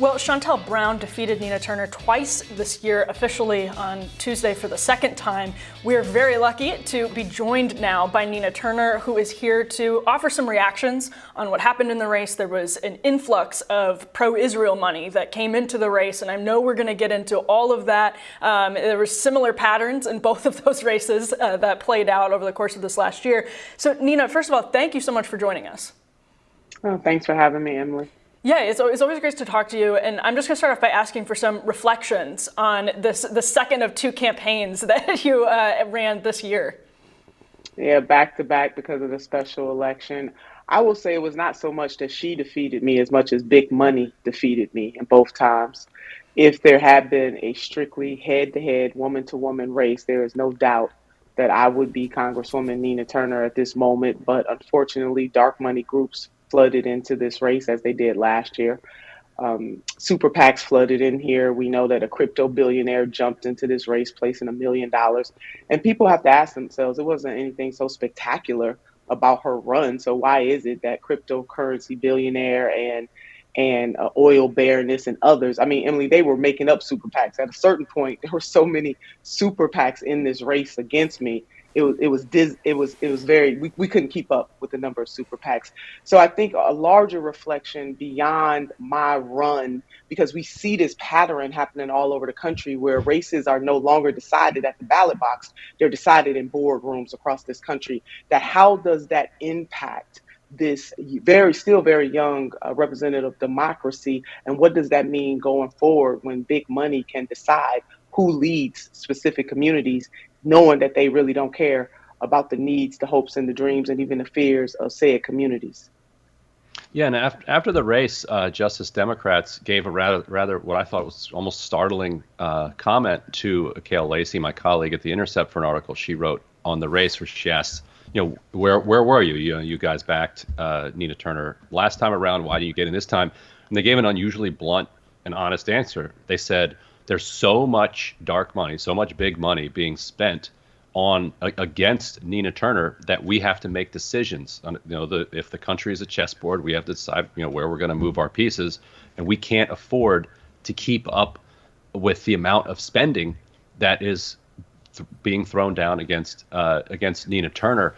Well, Shontel Brown defeated Nina Turner twice this year, officially on Tuesday for the second time. We're very lucky to be joined now by Nina Turner, who is here to offer some reactions on what happened in the race. There was an influx of pro-Israel money that came into the race, and I know we're going to get into all of that. There were similar patterns in both of those races that played out over the course of this last year. So, Nina, first of all, thank you so much for joining us. Oh, thanks for having me, Emily. Yeah, it's always great to talk to you. And I'm just going to start off by asking for some reflections on the second of two campaigns that you ran this year. Yeah, back to back because of the special election. I will say it was not so much that she defeated me as much as big money defeated me in both times. If there had been a strictly head to head, woman to woman race, there is no doubt that I would be Congresswoman Nina Turner at this moment. But unfortunately, dark money groups flooded into this race as they did last year. Super PACs flooded in here. We know that a crypto billionaire jumped into this race, placing $1 million. And people have to ask themselves, it wasn't anything so spectacular about her run. So why is it that cryptocurrency billionaire and oil baroness and others? I mean, Emily, they were making up super PACs. At a certain point, there were so many super PACs in this race against me. It was very we couldn't keep up with the number of super PACs. So I think a larger reflection beyond my run, because we see this pattern happening all over the country where races are no longer decided at the ballot box, they're decided in boardrooms across this country. That how does that impact this still very young representative democracy, and what does that mean going forward when big money can decide who leads specific communities, knowing that they really don't care about the needs, the hopes, and the dreams, and even the fears of said communities. Yeah, and after the race, Justice Democrats gave a rather what I thought was almost startling comment to Kale Lacey, my colleague at The Intercept, for an article she wrote on the race, where she asked, where were you? You guys backed Nina Turner last time around. Why do you get in this time? And they gave an unusually blunt and honest answer. They said there's so much dark money, so much big money being spent on against Nina Turner that we have to make decisions on, if the country is a chessboard, we have to decide where we're going to move our pieces, and we can't afford to keep up with the amount of spending that is being thrown down against Nina Turner.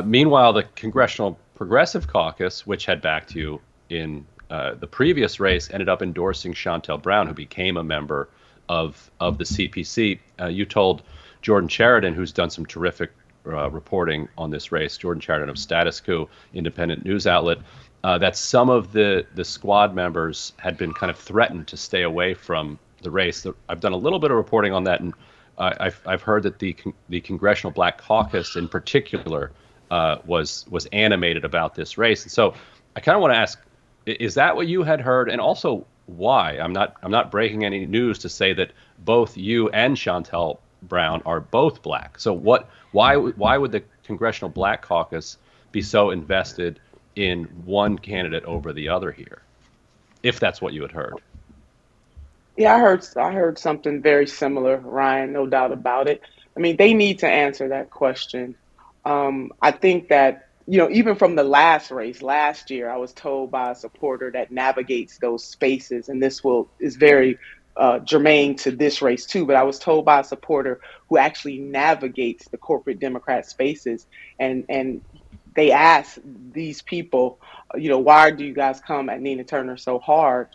Meanwhile, the Congressional Progressive Caucus, which had backed you in the previous race, ended up endorsing Shontel Brown, who became a member of the CPC. You told Jordan Sheridan, who's done some terrific reporting on this race, Jordan Sheridan of Status Quo, independent news outlet, that some of the squad members had been kind of threatened to stay away from the race. I've done a little bit of reporting on that, and I've heard that the Congressional Black Caucus in particular was animated about this race. And so I kind of want to ask, is that what you had heard? And also, why? I'm not breaking any news to say that both you and Shontel Brown are both black. So why would the Congressional Black Caucus be so invested in one candidate over the other here, if that's what you had heard? Yeah, I heard something very similar, Ryan, no doubt about it. I mean, they need to answer that question. I think that, even from the last race last year, I was told by a supporter that navigates those spaces, and is very germane to this race too. But I was told by a supporter who actually navigates the corporate Democrat spaces, and they asked these people, why do you guys come at Nina Turner so hard?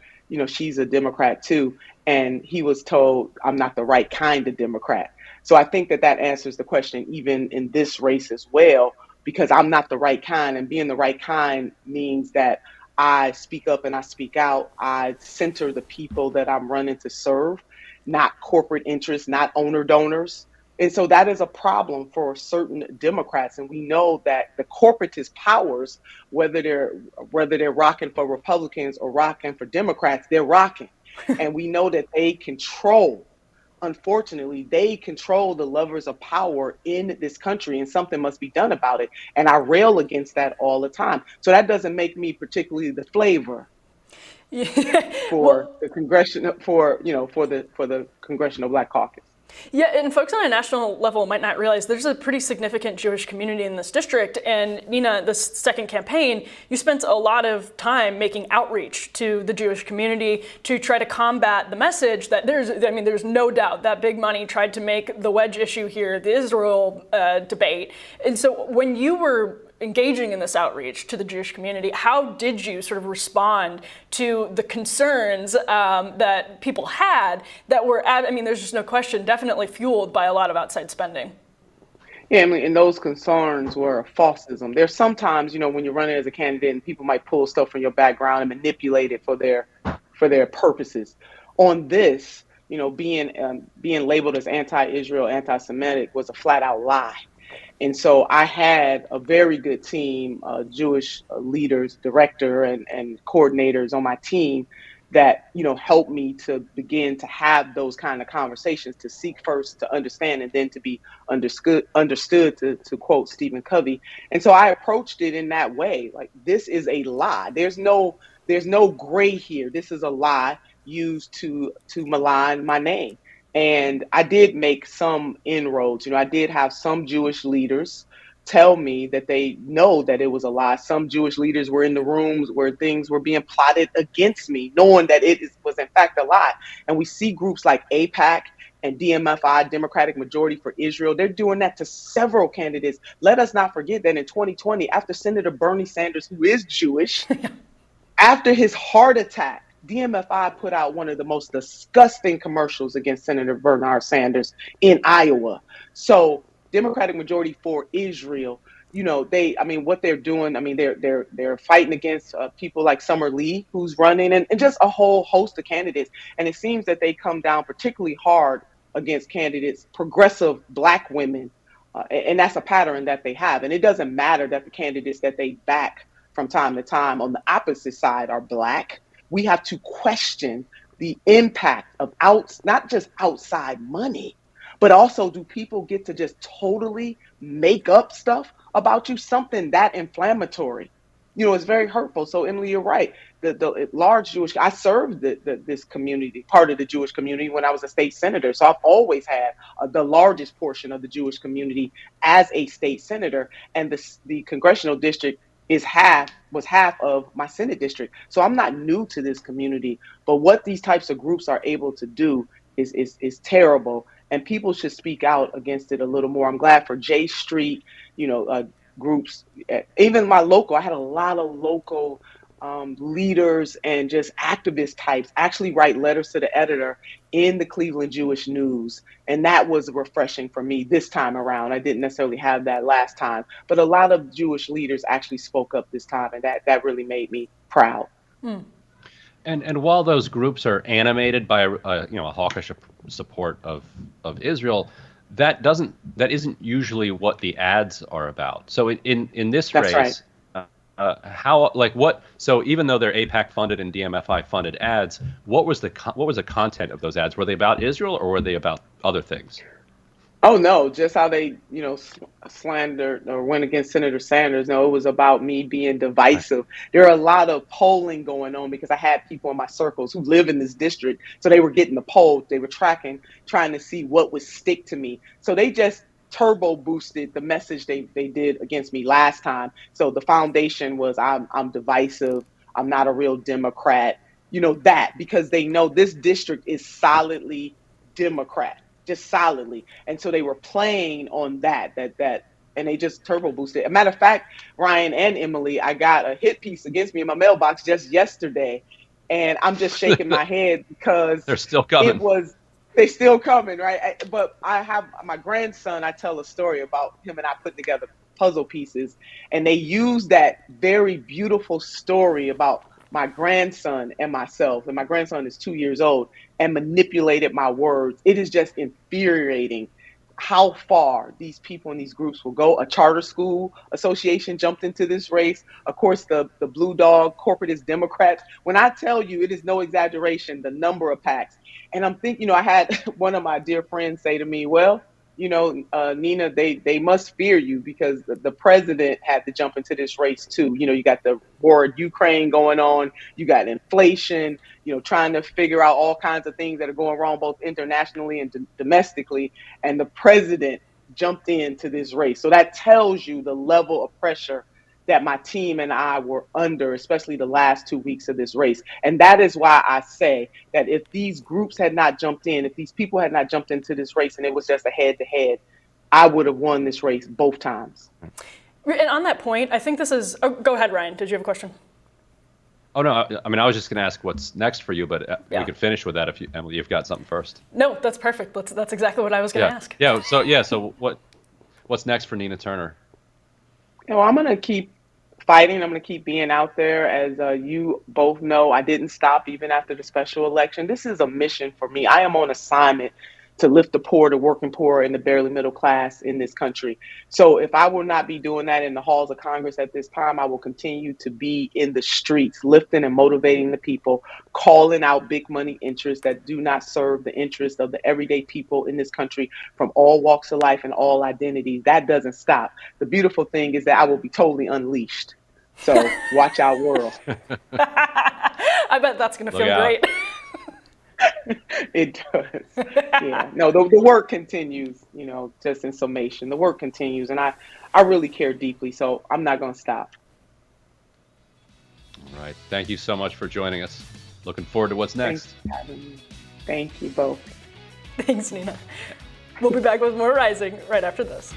She's a Democrat too. And he was told, I'm not the right kind of Democrat. So I think that answers the question, even in this race as well, because I'm not the right kind. And being the right kind means that I speak up and I speak out. I center the people that I'm running to serve, not corporate interests, not owner donors. And so that is a problem for certain Democrats. And we know that the corporatist powers, whether they're rocking for Republicans or rocking for Democrats, they're rocking. And we know that unfortunately, they control the levers of power in this country, and something must be done about it. And I rail against that all the time. So that doesn't make me particularly the flavor Yeah. for Well, the congressional for the Congressional Black Caucus. Yeah, and folks on a national level might not realize there's a pretty significant Jewish community in this district. And Nina, this second campaign, you spent a lot of time making outreach to the Jewish community to try to combat the message that there's no doubt that big money tried to make the wedge issue here, the Israel debate. And so when you were engaging in this outreach to the Jewish community, how did you sort of respond to the concerns that people had that were, there's just no question, definitely fueled by a lot of outside spending? Yeah, I mean, and those concerns were falsism. There's sometimes, when you're running as a candidate and people might pull stuff from your background and manipulate it for their purposes. On this, being labeled as anti-Israel, anti-Semitic was a flat out lie. And so I had a very good team, Jewish leaders, director, and coordinators on my team that helped me to begin to have those kind of conversations, to seek first to understand and then to be understood to quote Stephen Covey. And so I approached it in that way, like, this is a lie. There's no gray here. This is a lie used to malign my name. And I did make some inroads. I did have some Jewish leaders tell me that they know that it was a lie. Some Jewish leaders were in the rooms where things were being plotted against me, knowing that was in fact a lie. And we see groups like AIPAC and DMFI, Democratic Majority for Israel. They're doing that to several candidates. Let us not forget that in 2020, after Senator Bernie Sanders, who is Jewish, after his heart attack, DMFI put out one of the most disgusting commercials against Senator Bernard Sanders in Iowa. So Democratic Majority for Israel, what they're doing, they're fighting against people like Summer Lee, who's running, and just a whole host of candidates. And it seems that they come down particularly hard against candidates, progressive Black women, and that's a pattern that they have. And it doesn't matter that the candidates that they back from time to time on the opposite side are Black. We have to question the impact of not just outside money, but also, do people get to just totally make up stuff about you, something that inflammatory? It's very hurtful. So, Emily, you're right. The large I served this community, part of the Jewish community, when I was a state senator. So I've always had the largest portion of the Jewish community as a state senator, and the congressional district was half of my Senate district. So I'm not new to this community, but what these types of groups are able to do is terrible, and people should speak out against it a little more. I'm glad for J Street, groups, even my local. I had a lot of local leaders and just activist types actually write letters to the editor in the Cleveland Jewish News. And that was refreshing for me this time around. I didn't necessarily have that last time, but a lot of Jewish leaders actually spoke up this time, and that really made me proud. And while those groups are animated by a hawkish support of Israel, that isn't usually what the ads are about. So in this That's race, right. So even though they're AIPAC funded and DMFI funded ads, what was the content of those ads? Were they about Israel, or were they about other things? Oh no, just how they, slandered or went against Senator Sanders. No, it was about me being Right. divisive. There are a lot of polling going on because I had people in my circles who live in this district. So they were getting the polls, they were tracking, trying to see what would stick to me. So they just turbo boosted the message they did against me last time. So the foundation was I'm divisive, I'm not a real Democrat, that because they know this district is solidly Democrat, just solidly. And so they were playing on that, and they just turbo boosted. A matter of fact, Ryan and Emily, I got a hit piece against me in my mailbox just yesterday. And I'm just shaking my head because They're still it coming. was, they still coming, right? But I have my grandson, I tell a story about him and I putting together puzzle pieces. And they use that very beautiful story about my grandson and myself. And my grandson is 2 years old, and manipulated my words. It is just infuriating how far these people in these groups will go. A charter school association jumped into this race. Of course, the blue dog corporatist Democrats. When I tell you, it is no exaggeration, the number of PACs. And I'm thinking, I had one of my dear friends say to me, well, Nina, they must fear you because the president had to jump into this race too. You got the war in Ukraine going on, you got inflation, trying to figure out all kinds of things that are going wrong, both internationally and domestically. And the president jumped into this race. So that tells you the level of pressure that my team and I were under, especially the last 2 weeks of this race. And that is why I say that if these groups had not jumped in, if these people had not jumped into this race and it was just a head to head, I would have won this race both times. And on that point, I think this is, go ahead, Ryan. Did you have a question? Oh, no, I mean, I was just going to ask what's next for you, but we could finish with that if Emily, you've got something first. No, that's perfect. That's exactly what I was going to ask. Yeah. So what's next for Nina Turner? I'm going to keep fighting. I'm going to keep being out there. As you both know, I didn't stop even after the special election. This is a mission for me. I am on assignment to lift the poor, the working poor, and the barely middle class in this country. So if I will not be doing that in the halls of Congress at this time, I will continue to be in the streets, lifting and motivating the people, calling out big money interests that do not serve the interests of the everyday people in this country from all walks of life and all identities. That doesn't stop. The beautiful thing is that I will be totally unleashed. So watch out, world. I bet that's going to feel great. It does. Yeah. No, the work continues, just in summation. The work continues, and I really care deeply, so I'm not going to stop. All right. Thank you so much for joining us. Looking forward to what's next. Thanks for having me. Thank you both. Thanks, Nina. We'll be back with more Rising right after this.